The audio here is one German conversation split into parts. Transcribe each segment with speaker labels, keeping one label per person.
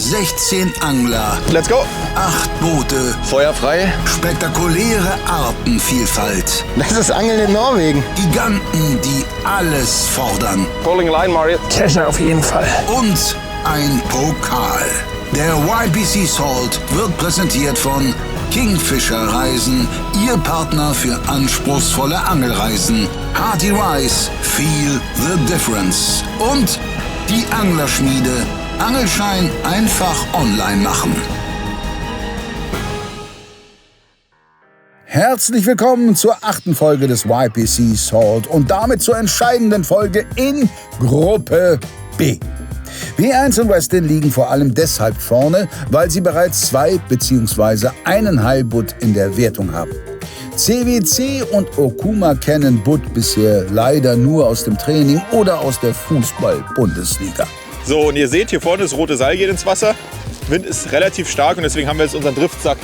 Speaker 1: 16 Angler.
Speaker 2: Let's go.
Speaker 1: 8 Boote.
Speaker 2: Feuer frei.
Speaker 1: Spektakuläre Artenvielfalt.
Speaker 3: Das ist Angeln in Norwegen.
Speaker 1: Giganten, die alles fordern.
Speaker 2: Pulling line, Mario.
Speaker 4: Kescher auf jeden Fall.
Speaker 1: Und ein Pokal. Der YPC Salt wird präsentiert von Kingfisher Reisen, Ihr Partner für anspruchsvolle Angelreisen. Hearty Rice, feel the difference. Und die Anglerschmiede. Angelschein einfach online machen. Herzlich willkommen zur 8. Folge des YPC Salt und damit zur entscheidenden Folge in Gruppe B. W1 und Westin liegen vor allem deshalb vorne, weil sie bereits 2 bzw. einen Halbbutt in der Wertung haben. CWC und Okuma kennen Butt bisher leider nur aus dem Training oder aus der Fußball-Bundesliga.
Speaker 2: So, und ihr seht, hier vorne das rote Seil geht ins Wasser. Wind ist relativ stark und deswegen haben wir jetzt unseren Driftsack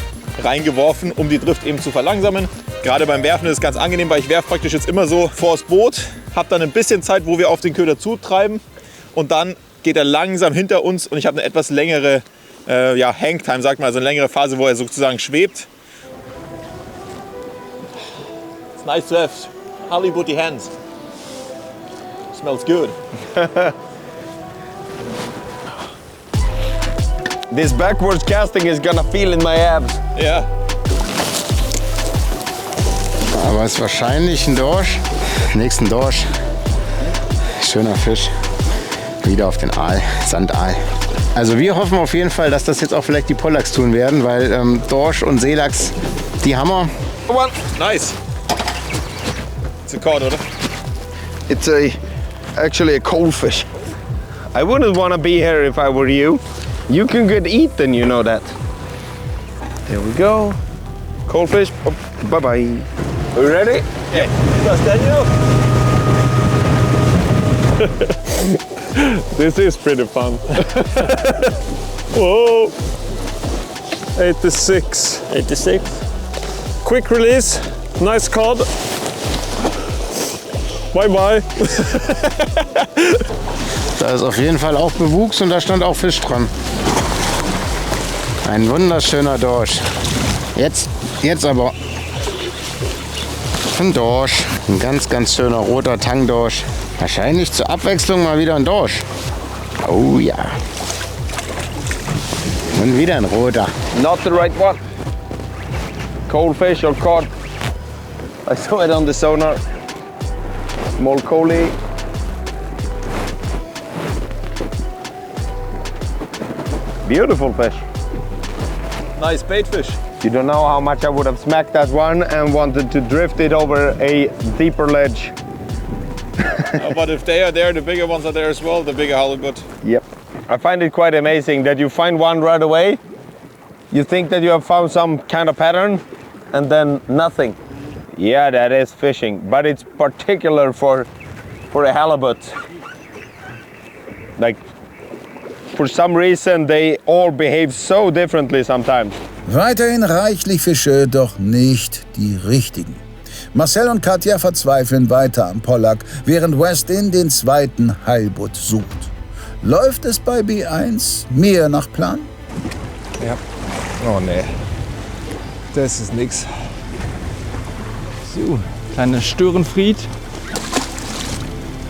Speaker 2: reingeworfen, um die Drift eben zu verlangsamen. Gerade beim Werfen ist es ganz angenehm, weil ich werfe praktisch jetzt immer so vors Boot, habe dann ein bisschen Zeit, wo wir auf den Köder zutreiben und dann geht er langsam hinter uns und ich habe eine etwas längere Hangtime, sagt man, also eine längere Phase, wo er sozusagen schwebt. It's nice to have Halibutty hands. Smells good.
Speaker 4: This backwards casting is gonna feel in my abs.
Speaker 2: Ja.
Speaker 3: Aber es ist wahrscheinlich ein Dorsch. Nächsten Dorsch. Schöner Fisch. Wieder auf den Aal, Sandaal. Also wir hoffen auf jeden Fall, dass das jetzt auch vielleicht die Pollachs tun werden, weil Dorsch und Seelachs, die Hammer.
Speaker 2: Nice. It's a cod, oder?
Speaker 4: It's actually a cold fish. I wouldn't want to be here if I were you. You can get eaten, you know that. There we go. Cold fish. Oh, bye bye. Are you ready?
Speaker 2: Yeah. That's Daniel.
Speaker 5: This is pretty fun. Whoa! 86.
Speaker 6: 86.
Speaker 5: Quick release. Nice cod. Bye bye.
Speaker 3: Da ist auf jeden Fall auch Bewuchs und da stand auch Fisch dran. Ein wunderschöner Dorsch. Jetzt aber ein Dorsch. Ein ganz, ganz schöner roter Tangdorsch. Wahrscheinlich zur Abwechslung mal wieder ein Dorsch. Oh ja. Und wieder ein roter.
Speaker 4: Not the right one. Cold fish or cod. I saw it on the sonar. Small collie. Beautiful fish.
Speaker 2: Nice bait fish.
Speaker 4: You don't know how much I would have smacked that one and wanted to drift it over a deeper ledge.
Speaker 2: But if they are there, the bigger ones are there as well, the bigger halibut.
Speaker 4: Yep. I find it quite amazing that you find one right away. You think that you have found some kind of pattern and then nothing. Yeah, that is fishing, but it's particular for a halibut. Like, for some reason they all behave so differently sometimes.
Speaker 1: Weiterhin reichlich Fische, doch nicht die richtigen. Marcel und Katja verzweifeln weiter am Pollack, während Westin den zweiten Halbbutt sucht. Läuft es bei B1 mehr nach Plan?
Speaker 7: Ja. Oh ne. Das ist nix.
Speaker 6: So, kleine Störenfried.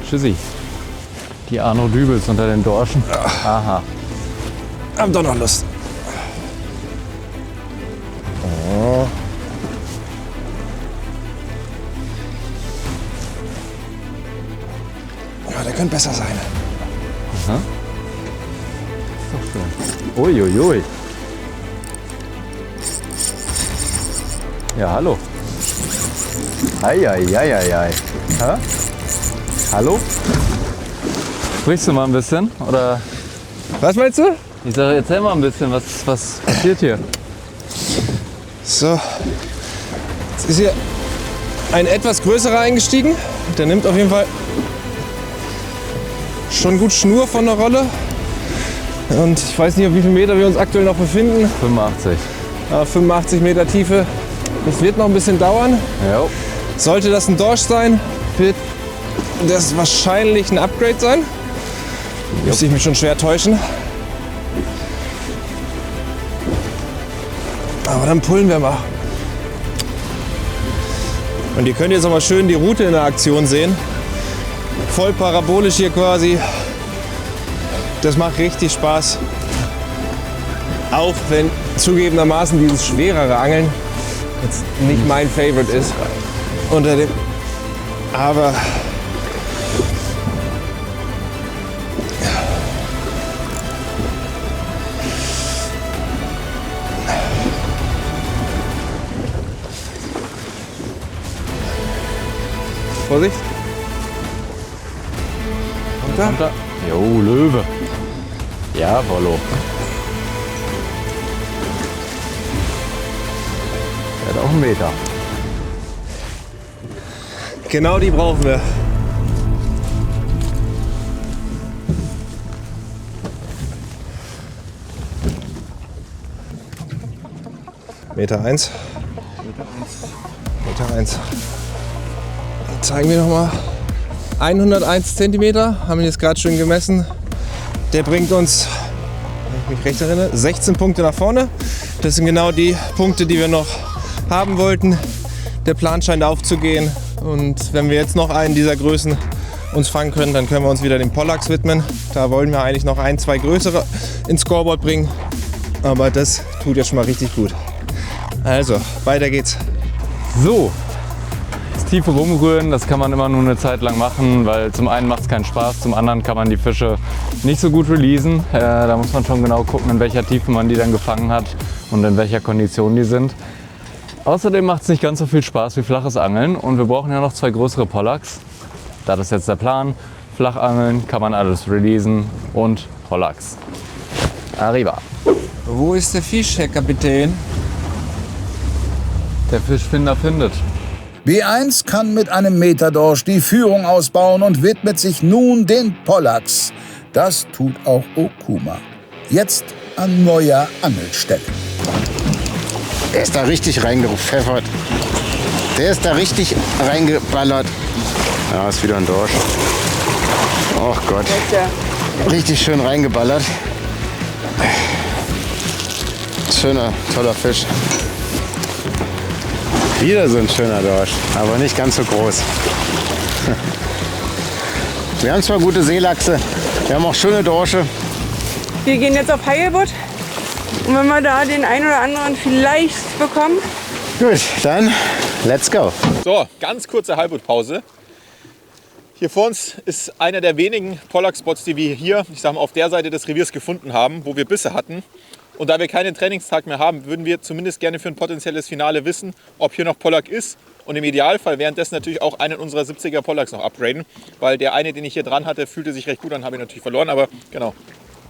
Speaker 6: Tschüssi. Die Arno Dübels unter den Dorschen. Aha.
Speaker 7: Hab doch noch Lust. Oh. Ja, der könnte besser sein.
Speaker 6: Aha. Ist doch schön. Uiuiui. Ja, hallo. Eieieiei. Hä? Hallo? Sprichst du mal ein bisschen? Oder?
Speaker 7: Was meinst du?
Speaker 6: Ich sage, erzähl mal ein bisschen, was passiert hier?
Speaker 7: So. Jetzt ist hier ein etwas größerer eingestiegen. Der nimmt auf jeden Fall schon gut Schnur von der Rolle. Und ich weiß nicht, auf wie viele Meter wir uns aktuell noch befinden.
Speaker 6: 85.
Speaker 7: 85 Meter Tiefe. Das wird noch ein bisschen dauern.
Speaker 6: Ja.
Speaker 7: Sollte das ein Dorsch sein, wird das wahrscheinlich ein Upgrade sein. Müsste ich mich schon schwer täuschen. Aber dann pullen wir mal. Und ihr könnt jetzt auch mal schön die Route in der Aktion sehen. Voll parabolisch hier quasi. Das macht richtig Spaß. Auch wenn zugegebenermaßen dieses schwerere Angeln jetzt nicht mein Favorite ist. Unter dem. Aber Vorsicht. Runter.
Speaker 6: Jo, Löwe. Ja, Wollo. Der hat auch einen Meter.
Speaker 7: Genau die brauchen wir. Meter 1. Meter 1. Dann zeigen wir noch mal. 101 cm haben wir jetzt gerade schön gemessen. Der bringt uns, wenn ich mich recht erinnere, 16 Punkte nach vorne. Das sind genau die Punkte, die wir noch haben wollten. Der Plan scheint aufzugehen. Und wenn wir jetzt noch einen dieser Größen uns fangen können, dann können wir uns wieder dem Pollux widmen. Da wollen wir eigentlich noch ein, zwei größere ins Scoreboard bringen. Aber das tut jetzt schon mal richtig gut. Also, weiter geht's.
Speaker 6: So, das tiefe Rumrühren, das kann man immer nur eine Zeit lang machen, weil zum einen macht es keinen Spaß, zum anderen kann man die Fische nicht so gut releasen. Da muss man schon genau gucken, in welcher Tiefe man die dann gefangen hat und in welcher Kondition die sind. Außerdem macht es nicht ganz so viel Spaß wie flaches Angeln und wir brauchen ja noch zwei größere Pollux. Das ist jetzt der Plan. Flachangeln kann man alles releasen und Pollux. Arriba.
Speaker 7: Wo ist der Fisch, Herr Kapitän?
Speaker 6: Der Fischfinder findet.
Speaker 1: B1 kann mit einem Meterdorsch die Führung ausbauen und widmet sich nun den Pollux. Das tut auch Okuma. Jetzt an neuer Angelstelle.
Speaker 3: Der ist da richtig reingepfeffert. Der ist da richtig reingeballert. Ja, ist wieder ein Dorsch. Oh Gott. Richtig schön reingeballert. Schöner, toller Fisch. Wieder so ein schöner Dorsch, aber nicht ganz so groß. Wir haben zwar gute Seelachse, wir haben auch schöne Dorsche.
Speaker 8: Wir gehen jetzt auf Heilbutt und wenn wir da den einen oder anderen vielleicht bekommen.
Speaker 3: Gut, dann let's go.
Speaker 2: So, ganz kurze Heilbuttpause. Hier vor uns ist einer der wenigen Pollux-Spots, die wir hier, ich sag mal, auf der Seite des Reviers gefunden haben, wo wir Bisse hatten. Und da wir keinen Trainingstag mehr haben, würden wir zumindest gerne für ein potenzielles Finale wissen, ob hier noch Pollux ist. Und im Idealfall währenddessen natürlich auch einen unserer 70er Pollux noch upgraden. Weil der eine, den ich hier dran hatte, fühlte sich recht gut an, habe ich natürlich verloren. Aber genau,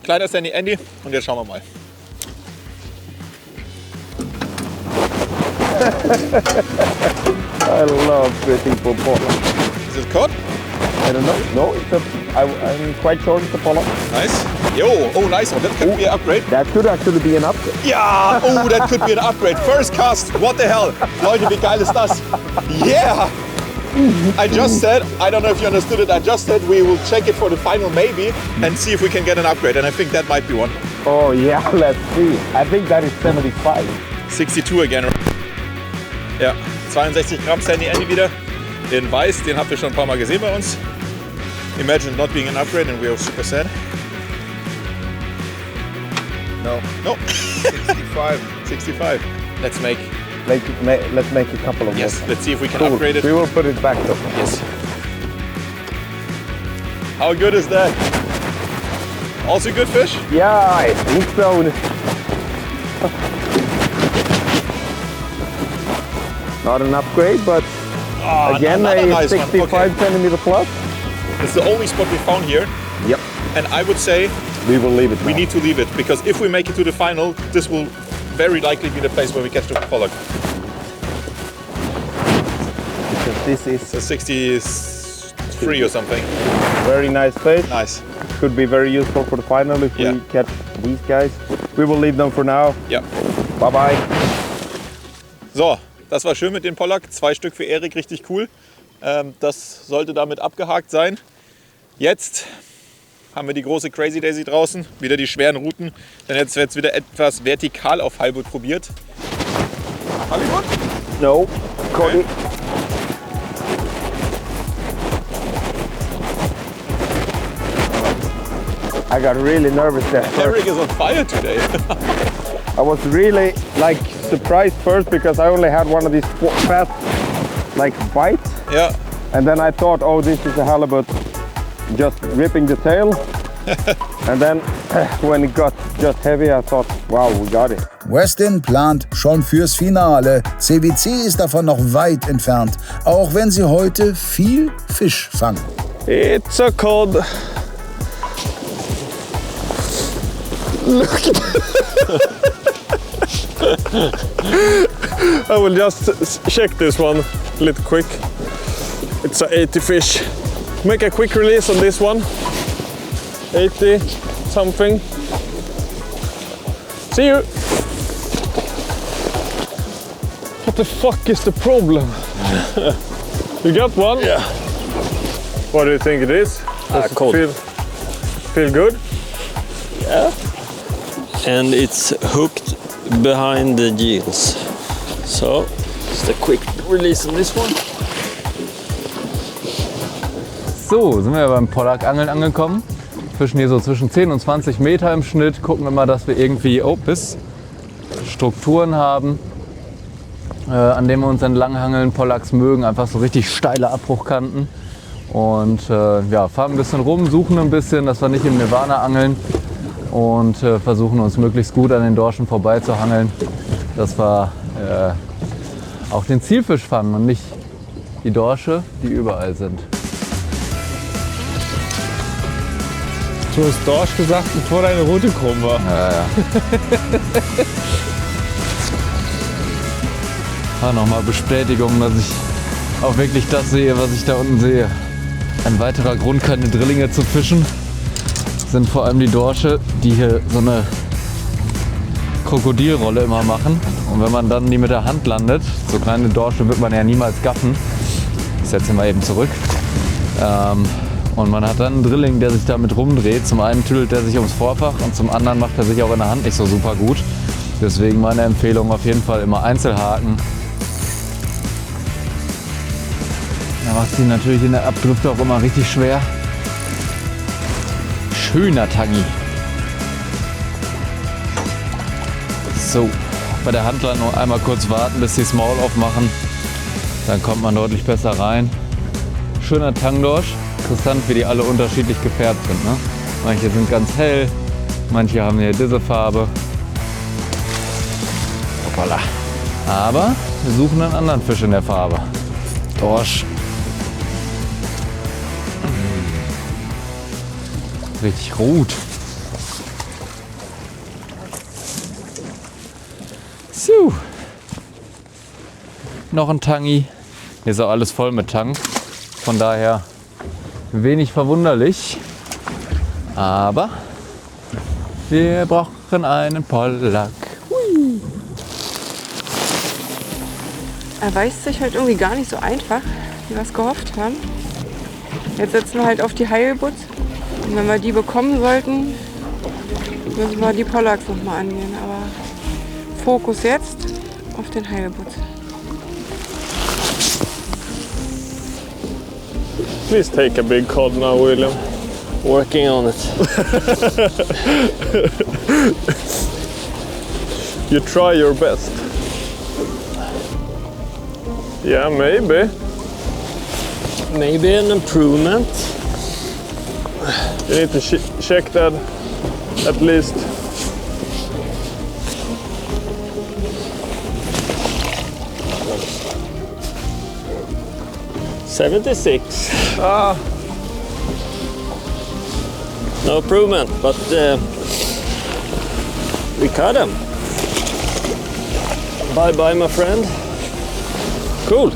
Speaker 2: kleiner Sandy Andy und jetzt schauen wir mal.
Speaker 4: I love fishing for Pollux.
Speaker 2: Is it caught?
Speaker 4: I don't know. No, I'm quite sure it's a Pollux.
Speaker 2: Nice. Yo, oh nice one. That could be an upgrade.
Speaker 4: That could actually be an upgrade.
Speaker 2: Ja, oh, that could be an upgrade. First cast, what the hell? Leute, wie geil ist das? Yeah! I just said, I don't know if you understood it, I just said we will check it for the final maybe and see if we can get an upgrade. And I think that might be one.
Speaker 4: Oh yeah, let's see. I think that is 75.
Speaker 2: 62 again. Ja, 62 Gramm Sandy Andy wieder. Den Weiß, den habt ihr schon ein paar Mal gesehen bei uns. Imagine not being an upgrade and we are super sad.
Speaker 4: No.
Speaker 2: No.
Speaker 4: 65.
Speaker 2: 65. Let's make.
Speaker 4: Let's make a couple of
Speaker 2: Yes,
Speaker 4: more.
Speaker 2: let's see if we can
Speaker 4: Cool.
Speaker 2: upgrade it.
Speaker 4: We will put it back though.
Speaker 2: Yes. How good is that? Also good fish?
Speaker 4: Yeah, I think so. Not an upgrade, but again
Speaker 2: another
Speaker 4: a
Speaker 2: nice one.
Speaker 4: 65
Speaker 2: Okay.
Speaker 4: centimeter plus.
Speaker 2: It's the only spot we found here.
Speaker 4: Yep.
Speaker 2: And I would say
Speaker 4: We will leave it.
Speaker 2: we
Speaker 4: now.
Speaker 2: need to leave it because if we make it to the final, this will very likely be the place where we catch the Pollux.
Speaker 4: Because this is
Speaker 2: So 63 or something.
Speaker 4: very nice fish.
Speaker 2: Nice.
Speaker 4: Could be very useful for the final if
Speaker 2: Yeah.
Speaker 4: we catch these guys. We will leave them for now.
Speaker 2: Ja.
Speaker 4: Bye bye.
Speaker 2: So, das war schön mit den Pollux. 2 Stück für Erik, richtig cool. Das sollte damit abgehakt sein. Jetzt haben wir die große Crazy Daisy draußen. Wieder die schweren Routen. Denn jetzt wird es wieder etwas vertikal auf Heilbutt probiert. Hollywood?
Speaker 4: No, Cody. I got really nervous there.
Speaker 2: Eric is on fire today.
Speaker 4: I was really like surprised first because I only had one of these fast like bites,
Speaker 2: Ja.
Speaker 4: and then I thought, oh, this is a halibut just ripping the tail. And then when it got just heavy, I thought, wow, we got it.
Speaker 1: Westin plant schon fürs Finale. CWC ist davon noch weit entfernt, auch wenn sie heute viel Fisch fangen.
Speaker 5: It's a cod. Look. I will just check this one a little quick. It's a 80 fish. Make a quick release on this one. 80 something. See you. What the fuck is the problem? You got one?
Speaker 9: Yeah.
Speaker 5: What do you think it is? Does
Speaker 9: cold.
Speaker 5: it feel good?
Speaker 9: Yeah. And it's hooked behind the gills. So, just a quick release on this one.
Speaker 6: So, sind wir beim Pollack-Angeln angekommen. Fischen hier so zwischen 10 und 20 Meter im Schnitt. Gucken immer, dass wir irgendwie Strukturen haben, an denen wir uns entlang hangeln. Pollacks mögen einfach so richtig steile Abbruchkanten. Und ja, fahren ein bisschen rum, suchen ein bisschen, dass wir nicht im Nirvana angeln. Und versuchen uns möglichst gut an den Dorschen vorbei zu hangeln, dass wir auch den Zielfisch fangen und nicht die Dorsche, die überall sind.
Speaker 5: Du hast Dorsch gesagt, bevor deine Route krumm war.
Speaker 6: Ja. Nochmal Bestätigung, dass ich auch wirklich das sehe, was ich da unten sehe. Ein weiterer Grund, keine Drillinge zu fischen, sind vor allem die Dorsche, die hier so eine Krokodilrolle immer machen. Und wenn man dann die mit der Hand landet, so kleine Dorsche wird man ja niemals gaffen. Ich setze ihn mal eben zurück. Und man hat dann einen Drilling, der sich damit rumdreht. Zum einen tüdelt er sich ums Vorfach und zum anderen macht er sich auch in der Hand nicht so super gut. Deswegen meine Empfehlung auf jeden Fall immer Einzelhaken. Da macht sie natürlich in der Abdrift auch immer richtig schwer. Schöner Tangi. So, bei der Handlandung einmal kurz warten, bis sie das Maul aufmachen. Dann kommt man deutlich besser rein. Schöner Tangdorsch. Interessant, wie die alle unterschiedlich gefärbt sind. Ne? Manche sind ganz hell, manche haben hier diese Farbe. Hoppala. Aber wir suchen einen anderen Fisch in der Farbe. Dorsch. Richtig rot. So. Noch ein Tangi. Hier ist auch alles voll mit Tang. Von daher wenig verwunderlich. Aber wir brauchen einen Pollack. Hui.
Speaker 8: Erweist sich halt irgendwie gar nicht so einfach, wie wir es gehofft haben. Jetzt setzen wir halt auf die Heilbutt. Und wenn wir die bekommen sollten, müssen wir die Pollacks noch mal angehen. Aber Fokus jetzt auf den Heilbutt.
Speaker 5: Please take a big cod now, William.
Speaker 9: Working on it.
Speaker 5: You try your best. Yeah, maybe.
Speaker 9: Maybe an improvement.
Speaker 5: You need to check that at least.
Speaker 9: $76.
Speaker 5: Ah,
Speaker 9: No improvement, but we caught him. Bye bye, my friend. Cool.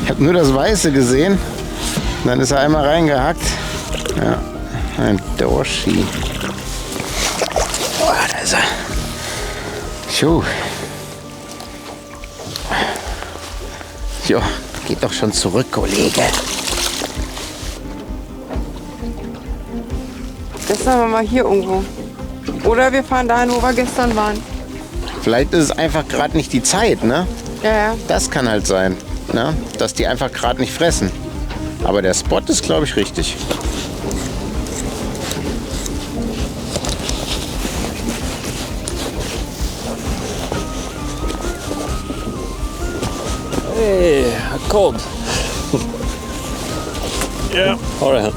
Speaker 3: Ich habe nur das Weiße gesehen. Dann ist er einmal reingehackt. Ja, ein Dorschi. Oh, da ist er. Schuh. Jo, geht doch schon zurück, Kollege.
Speaker 8: Gestern waren wir hier irgendwo. Oder wir fahren dahin, wo wir gestern waren.
Speaker 3: Vielleicht ist es einfach gerade nicht die Zeit, ne?
Speaker 8: Ja.
Speaker 3: Das kann halt sein, ne? Dass die einfach gerade nicht fressen. Aber der Spot ist, glaube ich, richtig.
Speaker 9: Hey, cold.
Speaker 5: Yeah.
Speaker 9: Har det hänt?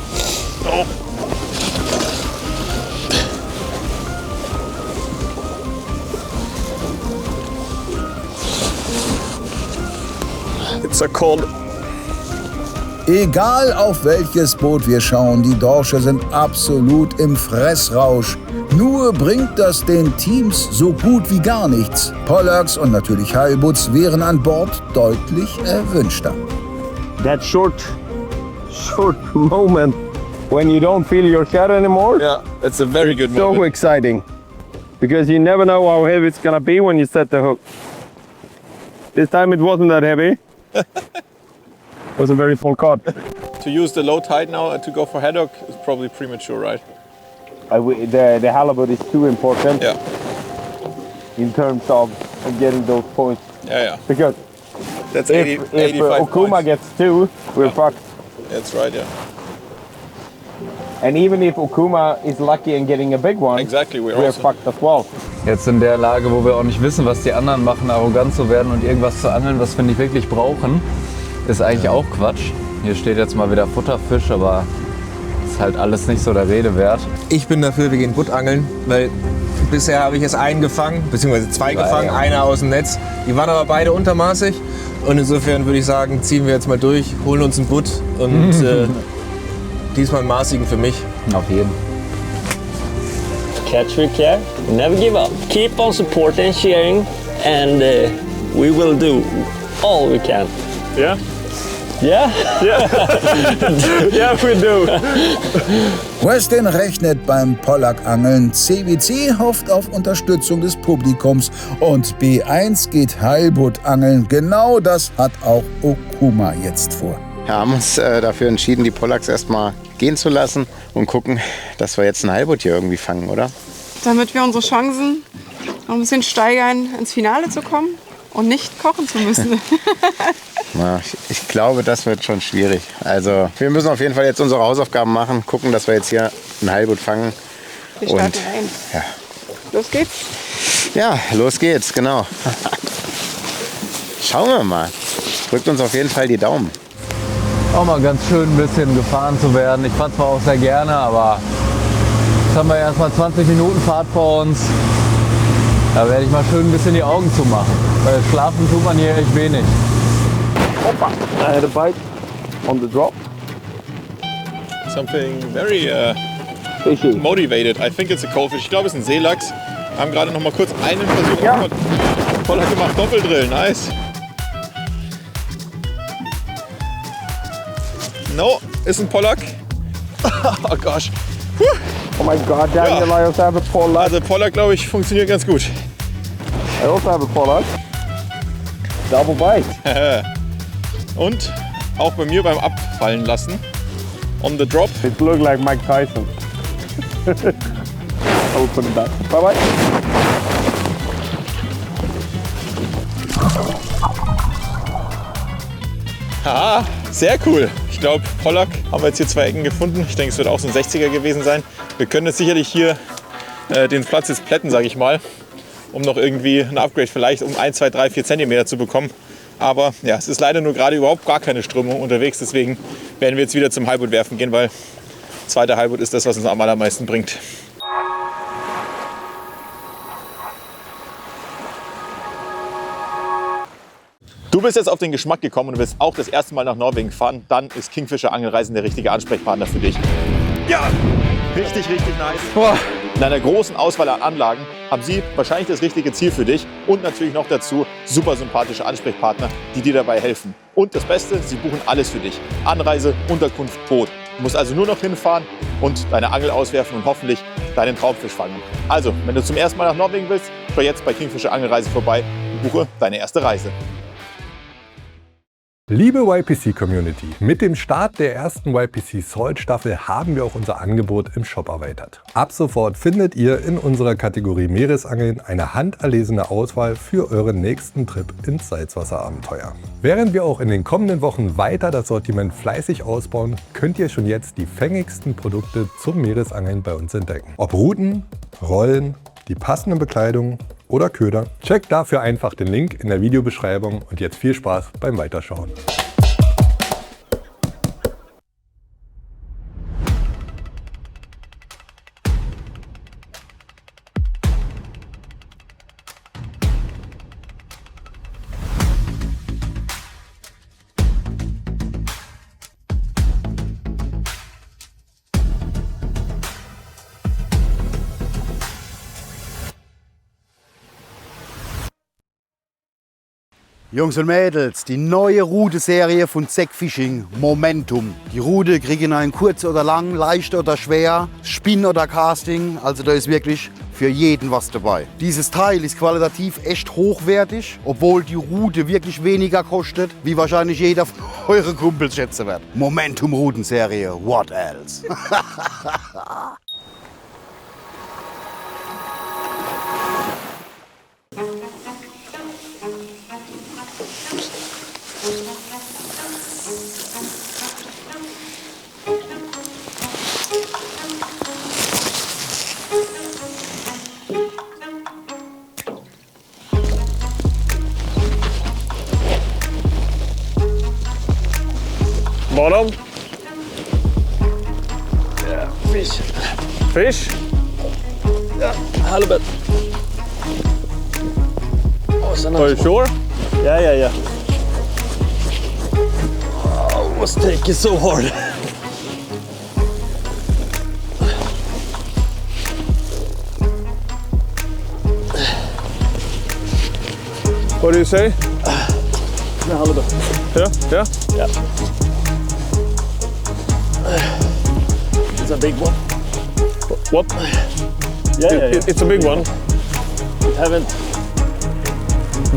Speaker 5: It's a cod.
Speaker 1: Egal auf welches Boot wir schauen, die Dorsche sind absolut im Fressrausch. Nur bringt das den Teams so gut wie gar nichts. Pollacks und natürlich Heilbutts wären an Bord deutlich erwünschter.
Speaker 4: That short moment when you don't feel your shot anymore.
Speaker 2: Yeah, that's a very good
Speaker 4: So
Speaker 2: moment.
Speaker 4: exciting. Because you never know how heavy it's gonna be when you set the hook. This time it wasn't that heavy. It was a very full cod.
Speaker 2: To use the low tide now to go for haddock is probably premature, right?
Speaker 4: The halibut is too important
Speaker 2: Yeah,
Speaker 4: in terms of getting those points.
Speaker 2: yeah.
Speaker 4: Because
Speaker 2: That's
Speaker 4: if
Speaker 2: 85
Speaker 4: Okuma
Speaker 2: points.
Speaker 4: gets 2, we're fucked.
Speaker 2: That's right, yeah.
Speaker 4: And even if Okuma is lucky in getting a big one,
Speaker 2: Exactly, we're
Speaker 4: we're
Speaker 2: also.
Speaker 4: fucked as well.
Speaker 6: Jetzt in der Lage, wo wir auch nicht wissen, was die anderen machen, arrogant zu werden und irgendwas zu angeln, was wir nicht wirklich brauchen, ist eigentlich auch Quatsch. Hier steht jetzt mal wieder Futterfisch, aber ist halt alles nicht so der Rede wert.
Speaker 7: Ich bin dafür, wir gehen Buttangeln, weil bisher habe ich jetzt einen gefangen, beziehungsweise zwei gefangen, einer aus dem Netz. Die waren aber beide untermaßig und insofern würde ich sagen, ziehen wir jetzt mal durch, holen uns einen Butt und diesmal einen maßigen für mich.
Speaker 6: Auf jeden.
Speaker 9: Catch with care, never give up. Keep on supporting, sharing, and we will do all we can.
Speaker 5: Yeah?
Speaker 9: Yeah?
Speaker 5: Yeah, we do.
Speaker 1: Westin rechnet beim Pollack-Angeln, CWC hofft auf Unterstützung des Publikums und B1 geht Heilbutt-Angeln. Genau das hat auch Okuma jetzt vor.
Speaker 3: Wir haben uns dafür entschieden, die Pollacks erstmal gehen zu lassen und gucken, dass wir jetzt einen Heilbutt hier irgendwie fangen, oder?
Speaker 8: Damit wir unsere Chancen noch ein bisschen steigern, ins Finale zu kommen und nicht kochen zu müssen.
Speaker 3: Na, ich glaube, das wird schon schwierig. Also wir müssen auf jeden Fall jetzt unsere Hausaufgaben machen, gucken, dass wir jetzt hier einen Heilbutt fangen.
Speaker 8: Wir starten
Speaker 3: Und
Speaker 8: rein.
Speaker 3: ja.
Speaker 8: Los geht's.
Speaker 3: Ja, los geht's, genau. Schauen wir mal. Drückt uns auf jeden Fall die Daumen.
Speaker 6: Auch mal ganz schön ein bisschen gefahren zu werden. Ich fahre zwar auch sehr gerne, aber jetzt haben wir erst mal 20 Minuten Fahrt vor uns. Da werde ich mal schön ein bisschen die Augen zumachen. Weil schlafen tut man hier echt wenig.
Speaker 4: I had a bite on the drop.
Speaker 2: Something very
Speaker 4: Fishy.
Speaker 2: motivated. I think it's a coalfish. Ich glaube, es ist ein Seelachs. Haben gerade noch mal kurz einen Versuch Pollack gemacht. Doppeldrill, nice. No, ist ein Pollack. Oh gosh.
Speaker 4: Oh my god, Daniel, I also have a Pollack.
Speaker 2: Also Pollack, glaube ich, funktioniert ganz gut.
Speaker 4: I also have a Pollack. Double bite.
Speaker 2: Und auch bei mir beim Abfallen lassen. On the drop.
Speaker 4: It looked like Mike Tyson. I will put it back. Bye bye.
Speaker 2: Haha, sehr cool. Ich glaube, Pollack haben wir jetzt hier 2 Ecken gefunden. Ich denke, es wird auch so ein 60er gewesen sein. Wir können jetzt sicherlich hier den Platz jetzt plätten, sage ich mal, um noch irgendwie ein Upgrade vielleicht um 1, 2, 3, 4 Zentimeter zu bekommen. Aber ja, es ist leider nur gerade überhaupt gar keine Strömung unterwegs. Deswegen werden wir jetzt wieder zum Heilbutt werfen gehen, weil zweiter Heilbutt ist das, was uns am allermeisten bringt. Du bist jetzt auf den Geschmack gekommen und willst auch das erste Mal nach Norwegen fahren, dann ist Kingfisher Angelreisen der richtige Ansprechpartner für dich. Ja, richtig, richtig nice. Boah. In einer großen Auswahl an Anlagen haben sie wahrscheinlich das richtige Ziel für dich und natürlich noch dazu super sympathische Ansprechpartner, die dir dabei helfen. Und das Beste, sie buchen alles für dich. Anreise, Unterkunft, Boot. Du musst also nur noch hinfahren und deine Angel auswerfen und hoffentlich deinen Traumfisch fangen. Also, wenn du zum ersten Mal nach Norwegen willst, schau jetzt bei Kingfisher Angelreise vorbei und buche deine erste Reise.
Speaker 10: Liebe YPC-Community, mit dem Start der ersten YPC Salt Staffel haben wir auch unser Angebot im Shop erweitert. Ab sofort findet ihr in unserer Kategorie Meeresangeln eine handerlesene Auswahl für euren nächsten Trip ins Salzwasserabenteuer. Während wir auch in den kommenden Wochen weiter das Sortiment fleißig ausbauen, könnt ihr schon jetzt die fängigsten Produkte zum Meeresangeln bei uns entdecken. Ob Routen, Rollen, die passende Bekleidung oder Köder. Checkt dafür einfach den Link in der Videobeschreibung und jetzt viel Spaß beim Weiterschauen.
Speaker 11: Jungs und Mädels, die neue Rudeserie von Zack Fishing, Momentum. Die Rute kriegen einen kurz oder lang, leicht oder schwer, Spin oder Casting, also da ist wirklich für jeden was dabei. Dieses Teil ist qualitativ echt hochwertig, obwohl die Rute wirklich weniger kostet, wie wahrscheinlich jeder von euren Kumpels schätzen wird. Momentum Rudenserie, what else?
Speaker 5: Bottom.
Speaker 9: Yeah, fish.
Speaker 5: Fish?
Speaker 9: Yeah, halibut. Oh, it's a nice
Speaker 5: Are you
Speaker 9: one.
Speaker 5: sure?
Speaker 9: Yeah. Oh, it was taking so hard.
Speaker 5: What do you say?
Speaker 9: Halibut.
Speaker 5: Yeah?
Speaker 9: Yeah. It's a big one.
Speaker 5: What?
Speaker 9: Yeah.
Speaker 5: It's a big one.
Speaker 9: We haven't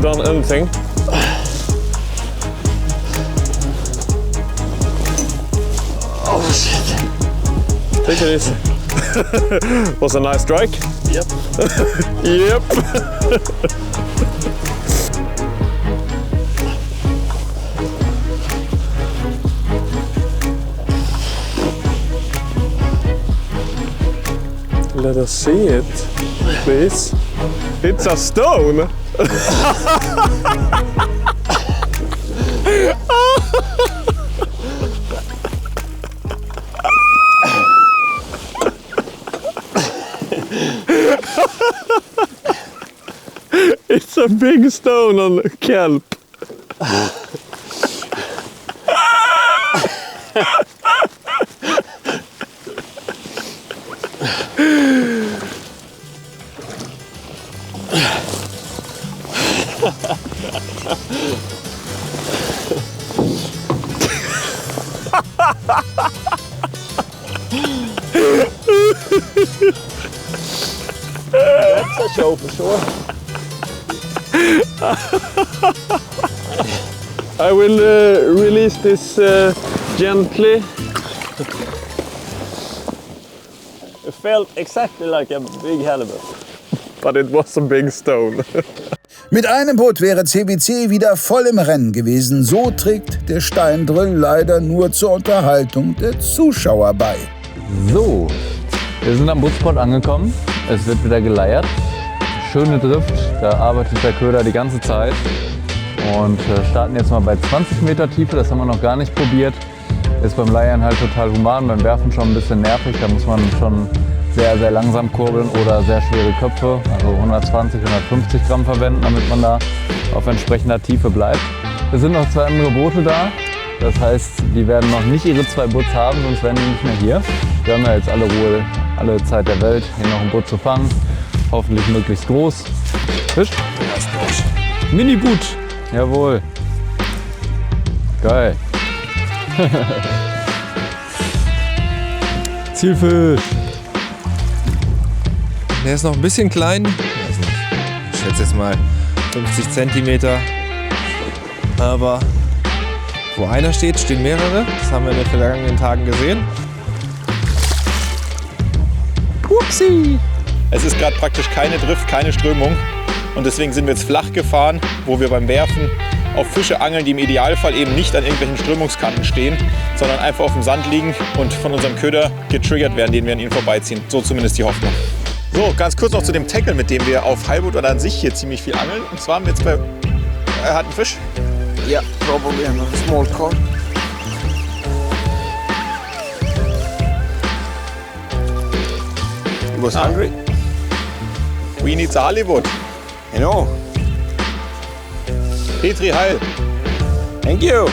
Speaker 5: Done anything?
Speaker 9: Oh shit.
Speaker 5: Take it easy. Was a nice strike?
Speaker 9: Yep.
Speaker 5: Yep. Let us see it, please. It's a stone! It's a big stone on a kelp.
Speaker 9: That's a show for sure.
Speaker 5: I will release this gently.
Speaker 9: It felt exactly like a big halibut.
Speaker 5: But it was a big stone.
Speaker 1: Mit einem Boot wäre CBC wieder voll im Rennen gewesen. So trägt der Steindrill leider nur zur Unterhaltung der Zuschauer bei.
Speaker 6: So, wir sind am Bootspot angekommen. Es wird wieder geleiert. Schöne Drift, da arbeitet der Köder die ganze Zeit. Und starten jetzt mal bei 20 Meter Tiefe, das haben wir noch gar nicht probiert. Ist beim Leiern halt total human, beim Werfen schon ein bisschen nervig. Da muss man schon sehr, sehr langsam kurbeln oder sehr schwere Köpfe, also 120, 150 Gramm verwenden, damit man da auf entsprechender Tiefe bleibt. Es sind noch 2 andere Boote da, das heißt, die werden noch nicht ihre 2 Boots haben, sonst wären die nicht mehr hier. Wir haben ja jetzt alle Ruhe, alle Zeit der Welt, hier noch ein Boot zu fangen, hoffentlich möglichst groß. Fisch? Mini-Boot, jawohl. Geil. Zielfisch.
Speaker 7: Der ist noch ein bisschen klein. Weiß nicht. Ich schätze jetzt mal 50 cm. Aber Wo einer steht, stehen mehrere. Das haben wir in den vergangenen Tagen gesehen. Upsi!
Speaker 2: Es ist gerade praktisch keine Drift, keine Strömung. Und deswegen sind wir jetzt flach gefahren, wo wir beim Werfen auf Fische angeln, die im Idealfall eben nicht an irgendwelchen Strömungskanten stehen, sondern einfach auf dem Sand liegen und von unserem Köder getriggert werden, den wir an ihnen vorbeiziehen. So zumindest die Hoffnung. So, ganz kurz noch zu dem Tackle, mit dem wir auf Heilbutt oder an sich hier ziemlich viel angeln. Und zwar haben wir jetzt bei... Er hat einen Fisch.
Speaker 4: Yeah, probably a small cod. He was hungry.
Speaker 2: We need Halibut.
Speaker 4: You know.
Speaker 2: Petri Heil.
Speaker 4: Thank you.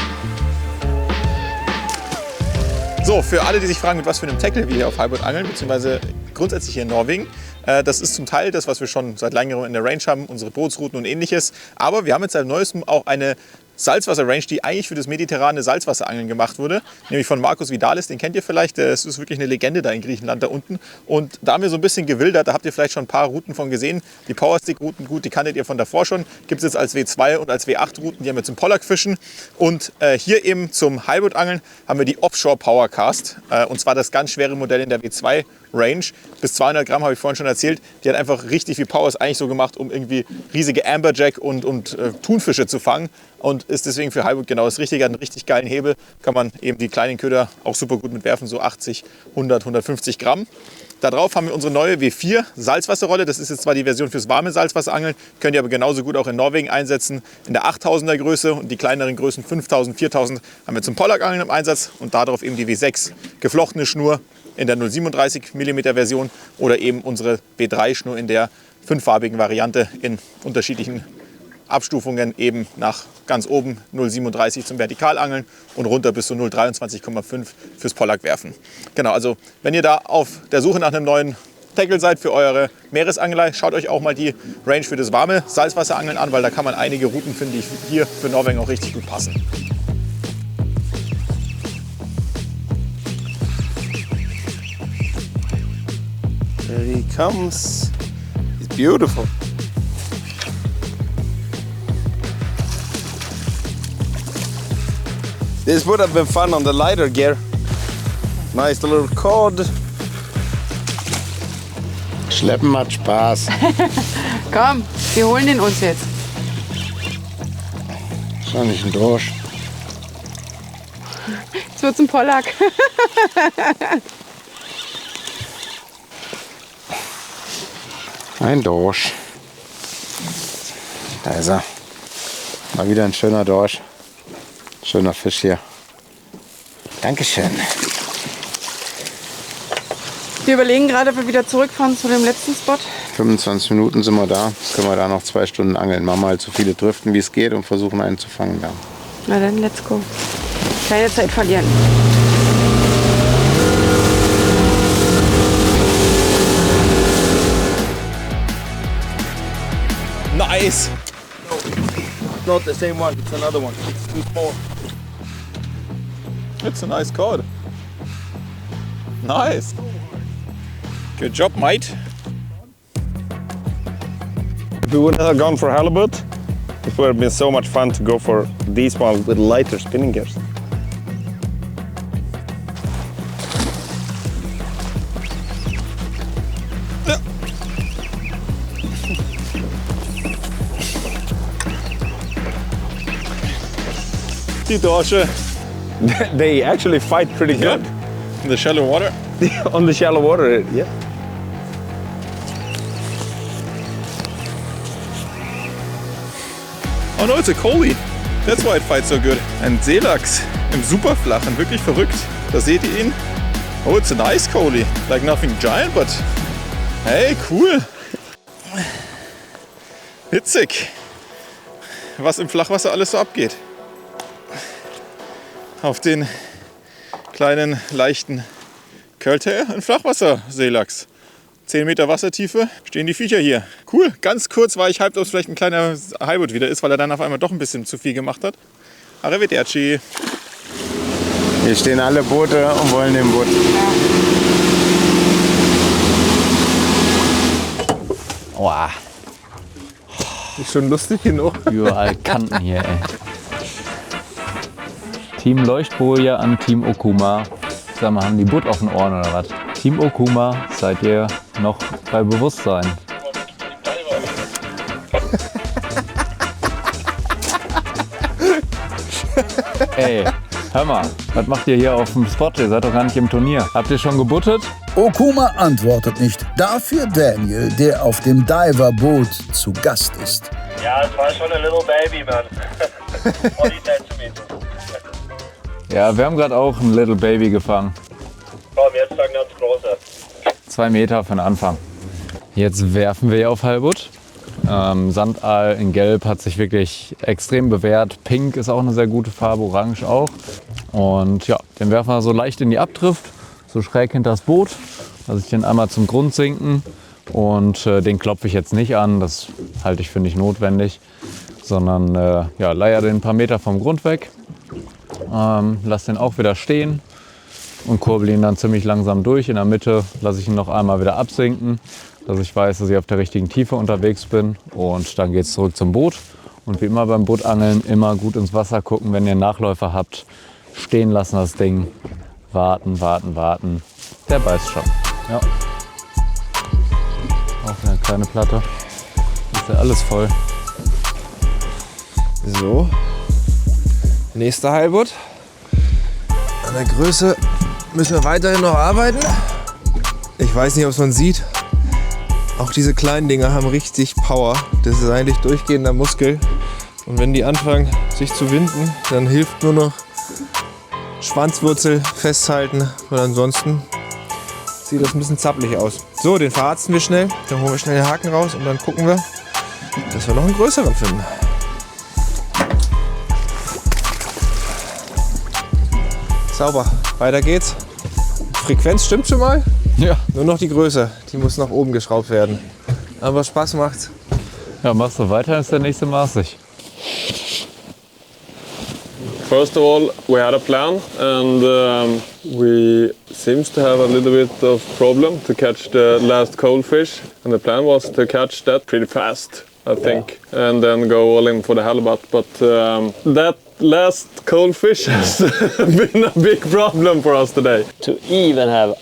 Speaker 2: So, für alle, die sich fragen, mit was für einem Tackle wir hier auf Heilbutt angeln, beziehungsweise grundsätzlich hier in Norwegen, das ist zum Teil das, was wir schon seit längerem in der Range haben, unsere Bootsrouten und ähnliches. Aber wir haben jetzt seit neuestem auch eine Salzwasser-Range, die eigentlich für das mediterrane Salzwasserangeln gemacht wurde, nämlich von Markus Vidalis, den kennt ihr vielleicht, das ist wirklich eine Legende da in Griechenland da unten. Und da haben wir so ein bisschen gewildert, da habt ihr vielleicht schon ein paar Routen von gesehen. Die Powerstick-Routen, gut, die kanntet ihr von davor schon, gibt es jetzt als W2 und als W8-Routen, die haben wir zum Pollack-Fischen. Und hier eben zum Heilbutt-Angeln haben wir die Offshore Powercast, und zwar das ganz schwere Modell in der W2 Range. Bis 200 Gramm habe ich vorhin schon erzählt. Die hat einfach richtig viel Power, ist eigentlich so gemacht, um irgendwie riesige Amberjack und Thunfische zu fangen. Und ist deswegen für Heilbutt genau das Richtige. Hat einen richtig geilen Hebel. Kann man eben die kleinen Köder auch super gut mitwerfen, so 80, 100, 150 Gramm. Darauf haben wir unsere neue W4 Salzwasserrolle. Das ist jetzt zwar die Version fürs warme Salzwasserangeln, könnt ihr aber genauso gut auch in Norwegen einsetzen. In der 8000er Größe und die kleineren Größen 5000, 4000 haben wir zum Pollackangeln im Einsatz. Und darauf eben die W6 geflochtene Schnur in der 0,37 mm Version oder eben unsere W3 Schnur in der 5-farbigen Variante in unterschiedlichen Abstufungen, eben nach ganz oben 0,37 zum Vertikalangeln und runter bis zu 0,23,5 fürs Pollackwerfen. Genau, also wenn ihr da auf der Suche nach einem neuen Tackle seid für eure Meeresangelei, schaut euch auch mal die Range für das warme Salzwasserangeln an, weil da kann man einige Routen finden, die hier für Norwegen auch richtig gut passen.
Speaker 4: There he comes. He's beautiful. This would have been fun on the lighter gear. Nice little cod.
Speaker 3: Schleppen macht Spaß.
Speaker 8: Komm, wir holen den uns jetzt.
Speaker 3: Wahrscheinlich ein Dorsch.
Speaker 8: Es wird zum Pollack.
Speaker 3: Ein Dorsch. Da ist er. Mal wieder ein schöner Dorsch. Schöner Fisch hier. Dankeschön.
Speaker 8: Wir überlegen gerade, ob wir wieder zurückfahren zu dem letzten Spot.
Speaker 3: 25 Minuten sind wir da. Können wir da noch 2 Stunden angeln. Machen wir halt so viele Driften, wie es geht und versuchen einen zu fangen. Ja.
Speaker 8: Na dann, let's go. Keine Zeit verlieren.
Speaker 2: Nice!
Speaker 4: Not the same one, it's another one. It's too small.
Speaker 2: It's a nice cod. Nice. Good job, mate.
Speaker 4: If we would have gone for halibut, it would have been so much fun to go for these ones with lighter spinning gears.
Speaker 2: Die Dorsche.
Speaker 4: They actually fight pretty good.
Speaker 2: In the shallow water.
Speaker 4: On the shallow water, yeah.
Speaker 2: Oh no, it's a Coley. That's why it fights so good. Ein Seelachs im Superflachen, wirklich verrückt. Da seht ihr ihn. Oh, it's a nice Coley. Like nothing giant, but hey, cool. Witzig, was im Flachwasser alles so abgeht. Auf den kleinen, leichten Curltail, ein Flachwasser-Seelachs. 10 Meter Wassertiefe stehen die Viecher hier. Cool, ganz kurz war ich hyped, ob es vielleicht ein kleiner Heilbutt wieder ist, weil er dann auf einmal doch ein bisschen zu viel gemacht hat. Arrivederci.
Speaker 3: Hier stehen alle Boote und wollen den Boot.
Speaker 6: Wow.
Speaker 7: Ist schon lustig genug.
Speaker 6: Überall Kanten hier, ey. Team Leuchtfolie an Team Okuma. Sag mal, haben die Butt auf den Ohren oder was? Team Okuma, seid ihr noch bei Bewusstsein? Ey, hör mal, was macht ihr hier auf dem Spot? Ihr seid doch gar nicht im Turnier. Habt ihr schon gebuttet?
Speaker 1: Okuma antwortet nicht. Dafür Daniel, der auf dem Diver-Boot zu Gast ist.
Speaker 12: Ja, es war schon ein little baby, man. 40 Zentimeter.
Speaker 6: Ja, wir haben gerade auch ein Little Baby gefangen.
Speaker 12: Komm, jetzt fang ganz großer.
Speaker 6: 2 Meter für den Anfang. Jetzt werfen wir hier auf Halbbutt. Sandaal in Gelb hat sich wirklich extrem bewährt. Pink ist auch eine sehr gute Farbe, Orange auch. Und ja, den werfen wir so leicht in die Abdrift, so schräg hinter das Boot. Lasse ich den einmal zum Grund sinken und den klopfe ich jetzt nicht an. Das halte ich für nicht notwendig, sondern ja, leier den ein paar Meter vom Grund weg. Lasse den auch wieder stehen und kurbel ihn dann ziemlich langsam durch. In der Mitte lasse ich ihn noch einmal wieder absinken, dass ich weiß, dass ich auf der richtigen Tiefe unterwegs bin. Und dann geht es zurück zum Boot. Und wie immer beim Bootangeln immer gut ins Wasser gucken, wenn ihr einen Nachläufer habt. Stehen lassen das Ding. Warten, warten, warten. Der beißt schon. Ja. Auch eine kleine Platte. Ist ja alles voll.
Speaker 7: So. Nächster Heilbutt. An der Größe müssen wir weiterhin noch arbeiten. Ich weiß nicht, ob es man sieht. Auch diese kleinen Dinger haben richtig Power. Das ist eigentlich durchgehender Muskel. Und wenn die anfangen sich zu winden, dann hilft nur noch Schwanzwurzel festhalten. Und ansonsten sieht das ein bisschen zappelig aus. So, den verarzten wir schnell. Dann holen wir schnell den Haken raus und dann gucken wir, dass wir noch einen größeren finden. Sauber, weiter geht's. Frequenz stimmt schon mal.
Speaker 6: Ja.
Speaker 7: Nur noch die Größe, die muss nach oben geschraubt werden. Aber Spaß macht's.
Speaker 6: Ja, machst du weiter, ist der nächste maßig.
Speaker 5: First of all, we had a plan, and we seems to have a little bit of problem to catch the last coalfish. And the plan was to catch that pretty fast, I think, and then go all in for the halibut. But that last coalfish has been a big problem for us today.
Speaker 9: To even have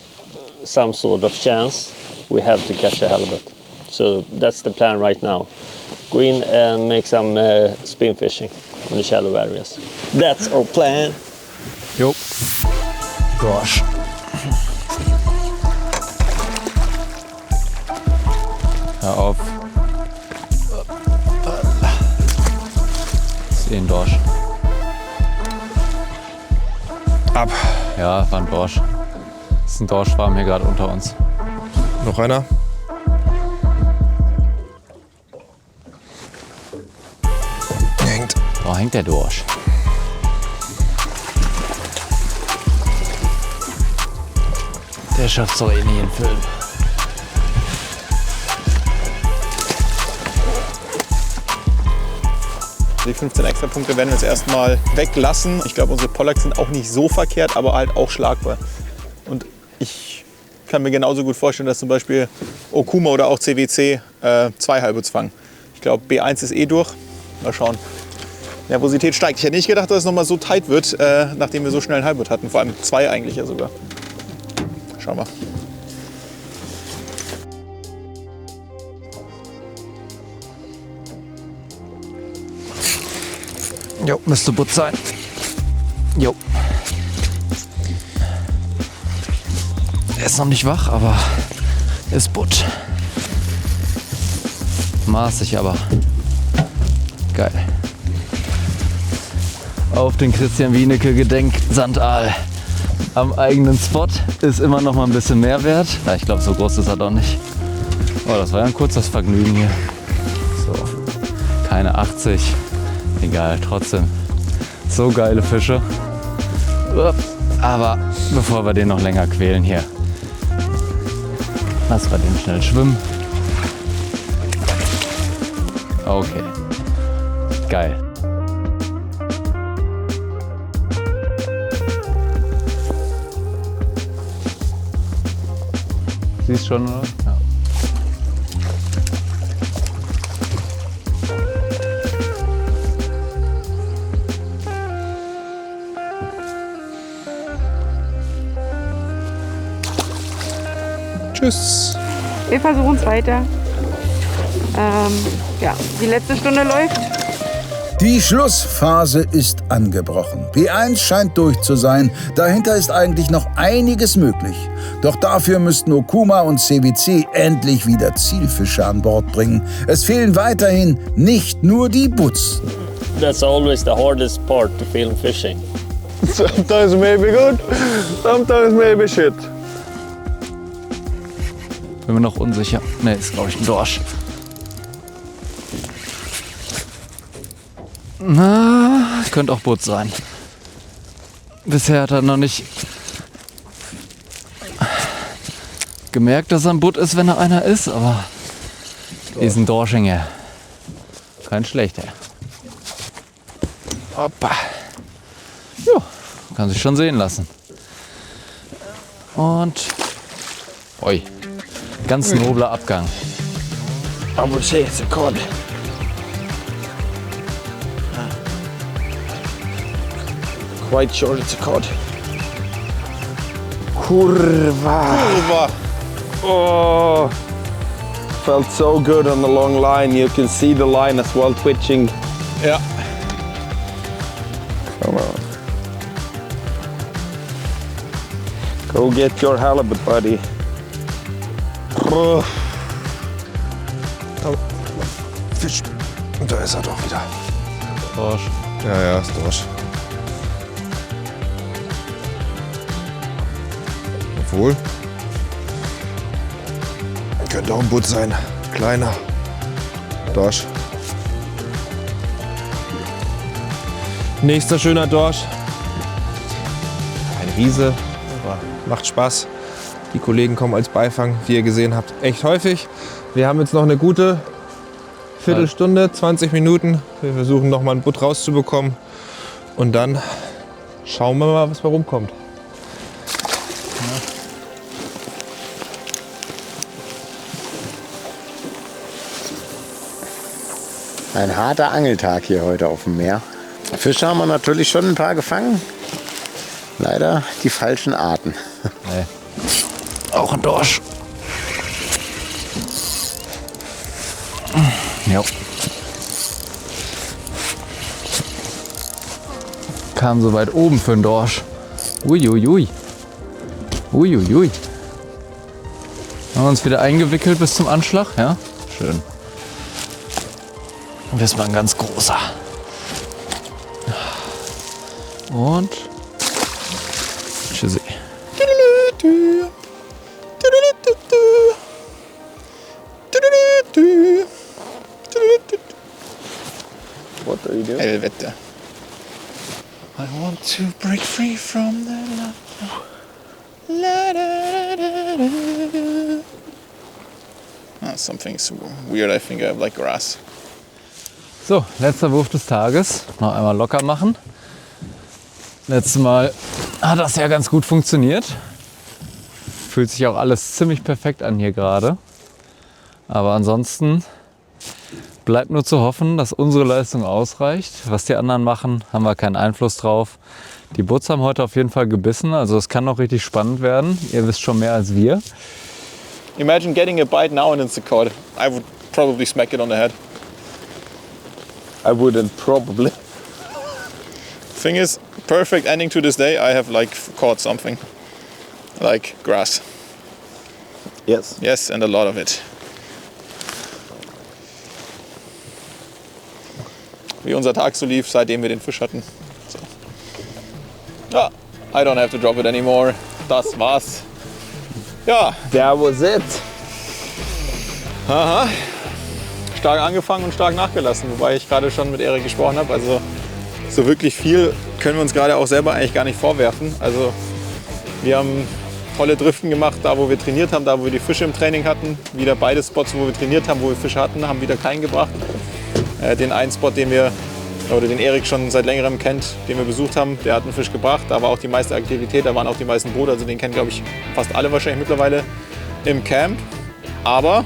Speaker 9: some sort of chance, we have to catch a halibut. So that's the plan right now. Go in and make some spin fishing in the shallow areas. That's our plan.
Speaker 6: Jo. Gosh. Hör auf. Ist eh ein Dorsch.
Speaker 7: Ab.
Speaker 6: Ja, war ein Dorsch. Ist ein Dorschschwarm hier gerade unter uns.
Speaker 7: Noch einer. Hängt.
Speaker 6: Wo hängt der Dorsch? Der schafft's doch eh nie in Film.
Speaker 2: Die 15 Extrapunkte werden wir jetzt erstmal weglassen. Ich glaube, unsere Pollacks sind auch nicht so verkehrt, aber halt auch schlagbar. Und ich kann mir genauso gut vorstellen, dass zum Beispiel Okuma oder auch CWC 2 Halbbuts fangen. Ich glaube, B1 ist eh durch. Mal schauen. Nervosität steigt. Ich hätte nicht gedacht, dass es noch mal so tight wird, nachdem wir so schnell ein Halbbut hatten. Vor allem 2 eigentlich ja sogar. Schauen wir.
Speaker 6: Jo, müsste Butt sein. Jo. Er ist noch nicht wach, aber ist Butt. Maßig aber. Geil. Auf den Christian Wienecke Gedenk-Sandaal. Am eigenen Spot ist immer noch mal ein bisschen mehr wert. Ja, ich glaube, so groß ist er doch nicht. Oh, das war ja ein kurzes Vergnügen hier. So, keine 80. Egal, trotzdem. So geile Fische. Aber bevor wir den noch länger quälen hier, lassen wir den schnell schwimmen. Okay. Geil. Siehst schon, oder? Ja.
Speaker 7: Tschüss.
Speaker 8: Wir versuchen es weiter. Ja, die letzte Stunde läuft.
Speaker 1: Die Schlussphase ist angebrochen. P1 scheint durch zu sein. Dahinter ist eigentlich noch einiges möglich. Doch dafür müssten Okuma und CBC endlich wieder Zielfische an Bord bringen. Es fehlen weiterhin nicht nur die Butts.
Speaker 9: That's always the hardest part to film fishing.
Speaker 5: Sometimes maybe good, sometimes maybe shit.
Speaker 6: Bin mir noch unsicher. Ne, ist glaube ich ein Dorsch. Na, könnte auch Butt sein. Bisher hat er noch nicht gemerkt, dass er ein Butt ist, wenn er einer ist, aber ist ein Dorschinger. Kein schlechter. Hoppa. Jo, kann sich schon sehen lassen. Und oi, ganz nobler Abgang.
Speaker 4: I would say it's a cod. Quite sure it's a cod. Kurva. Oh, felt so good on the long line. You can see the line as well twitching.
Speaker 2: Ja.
Speaker 4: Come on. Go get your halibut, buddy. Oh.
Speaker 7: Fisch. Und da ist er doch wieder.
Speaker 6: Dorsch.
Speaker 7: Ja, ist Dorsch. Obwohl. Könnte auch ein Butt sein. Kleiner. Dorsch. Nächster schöner Dorsch. Ein Riese. Aber macht Spaß. Die Kollegen kommen als Beifang, wie ihr gesehen habt, echt häufig. Wir haben jetzt noch eine gute Viertelstunde, 20 Minuten. Wir versuchen noch mal ein Butt rauszubekommen. Und dann schauen wir mal, was bei rumkommt.
Speaker 3: Ein harter Angeltag hier heute auf dem Meer. Fische haben wir natürlich schon ein paar gefangen. Leider die falschen Arten.
Speaker 6: Nee. Auch ein Dorsch. Ja. Kam so weit oben für einen Dorsch. Uiuiui. Uiuiui. Haben wir uns wieder eingewickelt bis zum Anschlag? Ja, schön. Und das war ein ganz großer. Und tschüssi.
Speaker 2: What are you doing? Helvete. I want to break free from the something's weird. I think I have like grass.
Speaker 6: So, letzter Wurf des Tages. Noch einmal locker machen. Letztes Mal hat das ja ganz gut funktioniert. Fühlt sich auch alles ziemlich perfekt an hier gerade. Aber ansonsten bleibt nur zu hoffen, dass unsere Leistung ausreicht. Was die anderen machen, haben wir keinen Einfluss drauf. Die Butts haben heute auf jeden Fall gebissen, also es kann noch richtig spannend werden. Ihr wisst schon mehr als wir.
Speaker 2: Imagine getting a bite now and it's a cod. I would probably smack it on the head.
Speaker 4: I wouldn't probably.
Speaker 2: Thing is, perfect ending to this day. I have like caught something, like grass.
Speaker 4: Yes.
Speaker 2: Yes, and a lot of it. Wie unser Tag so lief, seitdem wir den Fisch hatten. So. Ja, I don't have to drop it anymore. Das war's. Ja.
Speaker 4: That was it.
Speaker 2: Aha. Stark angefangen und stark nachgelassen, wobei ich gerade schon mit Erik gesprochen habe. Also so wirklich viel können wir uns gerade auch selber eigentlich gar nicht vorwerfen. Also wir haben tolle Driften gemacht, da wo wir trainiert haben, da wo wir die Fische im Training hatten. Wieder beide Spots, wo wir trainiert haben, wo wir Fische hatten, haben wieder keinen gebracht. Den einen Spot, den Erik schon seit längerem kennt, den wir besucht haben, der hat einen Fisch gebracht. Da war auch die meiste Aktivität, da waren auch die meisten Boote. Also den kennen, glaube ich, fast alle wahrscheinlich mittlerweile im Camp. Aber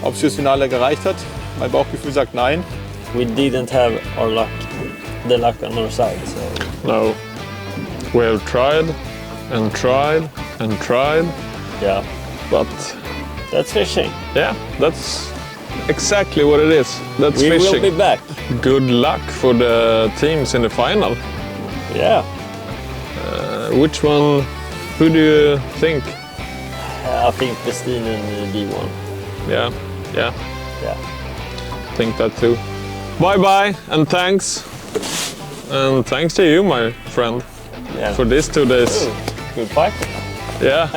Speaker 2: ob es fürs Finale gereicht hat, mein Bauchgefühl sagt nein.
Speaker 9: We didn't have our luck, the luck on our side. So.
Speaker 5: No, we have tried and tried and tried.
Speaker 9: Yeah.
Speaker 5: but
Speaker 9: That's fishing.
Speaker 5: yeah, that's exactly what it is. That's
Speaker 9: We
Speaker 5: fishing.
Speaker 9: will be back.
Speaker 5: Good luck for the teams in the final.
Speaker 9: Yeah.
Speaker 5: Which one? Who do you think?
Speaker 9: I think Christine and D1.
Speaker 5: Yeah.
Speaker 9: Yeah.
Speaker 5: Think that too. Bye bye and thanks. And thanks to you, my friend,
Speaker 9: Yeah.
Speaker 5: for these 2 days.
Speaker 9: Ooh, good fight.
Speaker 5: Yeah.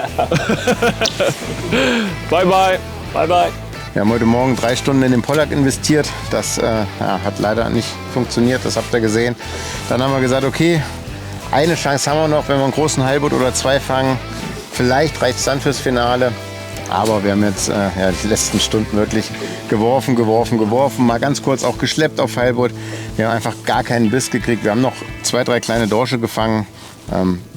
Speaker 5: Bye bye.
Speaker 9: Bye bye.
Speaker 3: Wir haben heute Morgen 3 Stunden in den Pollack investiert. Das hat leider nicht funktioniert, das habt ihr gesehen. Dann haben wir gesagt, okay, eine Chance haben wir noch, wenn wir einen großen Heilbutt oder 2 fangen. Vielleicht reicht es dann fürs Finale. Aber wir haben jetzt die letzten Stunden wirklich geworfen, mal ganz kurz auch geschleppt auf Heilbutt. Wir haben einfach gar keinen Biss gekriegt. Wir haben noch 2, 3 kleine Dorsche gefangen.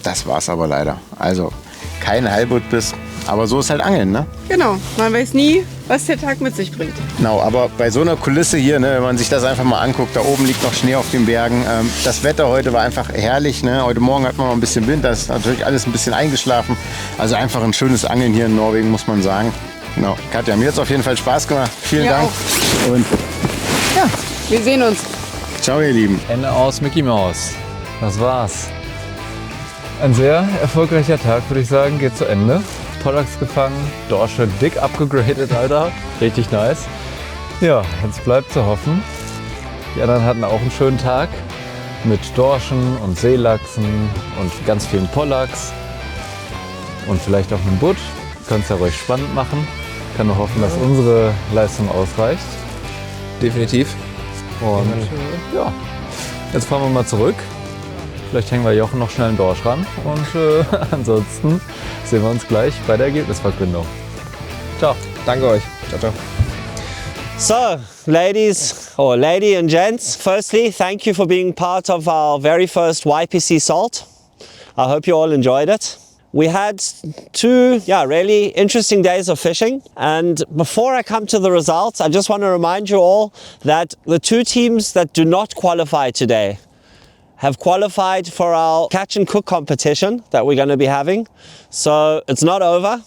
Speaker 3: Das war's aber leider. Also kein Heilbuttbiss. Aber so ist halt Angeln, ne?
Speaker 8: Genau, man weiß nie, was der Tag mit sich bringt.
Speaker 3: Genau, aber bei so einer Kulisse hier, ne, wenn man sich das einfach mal anguckt, da oben liegt noch Schnee auf den Bergen. Das Wetter heute war einfach herrlich. Ne? Heute Morgen hat man noch ein bisschen Wind, da ist natürlich alles ein bisschen eingeschlafen. Also einfach ein schönes Angeln hier in Norwegen, muss man sagen. Genau. Katja, mir hat es auf jeden Fall Spaß gemacht. Vielen Dank. Und
Speaker 8: Ja, wir sehen uns.
Speaker 3: ciao, ihr Lieben.
Speaker 6: Ende aus Mickey Mouse. Das war's. Ein sehr erfolgreicher Tag, würde ich sagen, geht zu Ende. Pollacks gefangen, Dorsche dick abgegradet, Alter. Richtig nice. Ja, jetzt bleibt zu hoffen. Die anderen hatten auch einen schönen Tag mit Dorschen und Seelachsen und ganz vielen Pollacks. Und vielleicht auch einem Butt. Könnt es ja ruhig spannend machen. Kann nur hoffen, dass unsere Leistung ausreicht.
Speaker 7: Definitiv.
Speaker 6: Und ja, jetzt fahren wir mal zurück. Vielleicht hängen wir Jochen noch schnell einen Dorsch ran. Und ansonsten sehen wir uns gleich bei der Ergebnisverkündung. Ciao.
Speaker 7: Danke euch. Ciao, ciao.
Speaker 9: So, lady and gents, firstly, thank you for being part of our very first YPC Salt. I hope you all enjoyed it. We had 2 really interesting days of fishing. And before I come to the results, I just want to remind you all that the 2 teams that do not qualify today have qualified for our catch and cook competition that we're going to be having. So it's not over.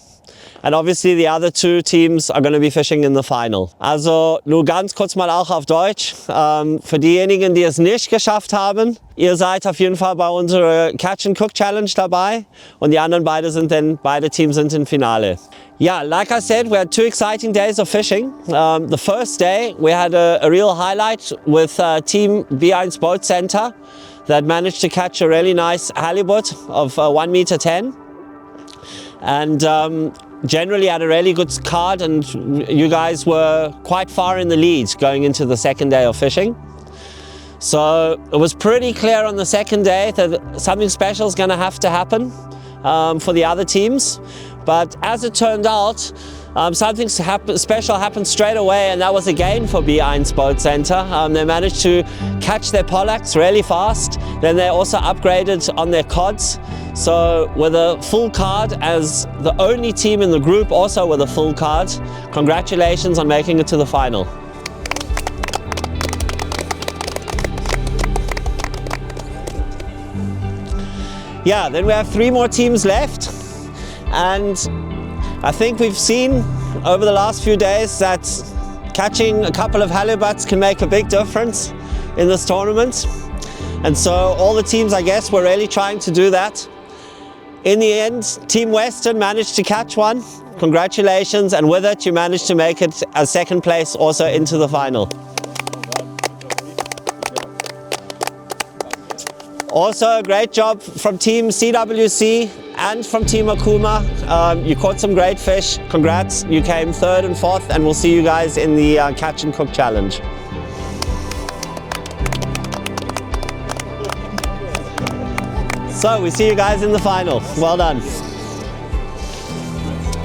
Speaker 9: And obviously the other 2 teams are going to be fishing in the final. Also nur ganz kurz mal auch auf Deutsch. Für diejenigen, die es nicht geschafft haben, ihr seid auf jeden Fall bei unserer Catch and Cook Challenge dabei. Und die anderen beide Teams sind im Finale. Yeah, like I said, we had 2 exciting days of fishing. The first day we had a real highlight with Team B1 Boat Center that managed to catch a really nice halibut of 1.10 meters. And generally had a really good card, and you guys were quite far in the lead going into the second day of fishing. So it was pretty clear on the second day that something special is going to have to happen for the other teams. But as it turned out, something special happened straight away, and that was again for B1 Boat Center. They managed to catch their pollacks really fast. Then they also upgraded on their cods. So with a full card, as the only team in the group also with a full card, congratulations on making it to the final. Yeah, then we have 3 more teams left. And I think we've seen over the last few days that catching a couple of halibuts can make a big difference in this tournament. And so all the teams, I guess, were really trying to do that. In the end, Team Western managed to catch one. Congratulations, and with it you managed to make it as second place also into the final. Also, great job from Team CWC and from Team Akuma. You caught some great fish. Congrats, you came 3rd and 4th, and we'll see you guys in the Catch and Cook Challenge. So, we see you guys in the final. Well done.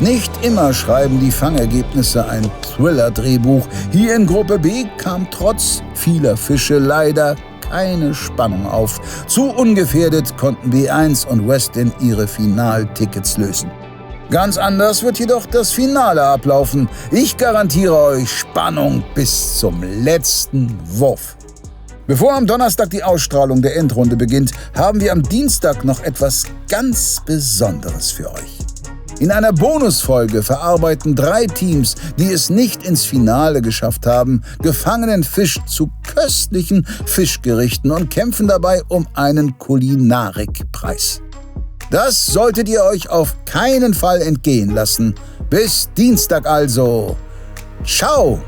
Speaker 1: Nicht immer schreiben die Fangergebnisse ein Thriller-Drehbuch. Hier in Gruppe B kam trotz vieler Fische leider keine Spannung auf. Zu ungefährdet konnten B1 und Westin ihre Finaltickets lösen. Ganz anders wird jedoch das Finale ablaufen. Ich garantiere euch Spannung bis zum letzten Wurf. Bevor am Donnerstag die Ausstrahlung der Endrunde beginnt, haben wir am Dienstag noch etwas ganz Besonderes für euch. In einer Bonusfolge verarbeiten 3 Teams, die es nicht ins Finale geschafft haben, gefangenen Fisch zu köstlichen Fischgerichten und kämpfen dabei um einen Kulinarikpreis. Das solltet ihr euch auf keinen Fall entgehen lassen. Bis Dienstag also. Ciao!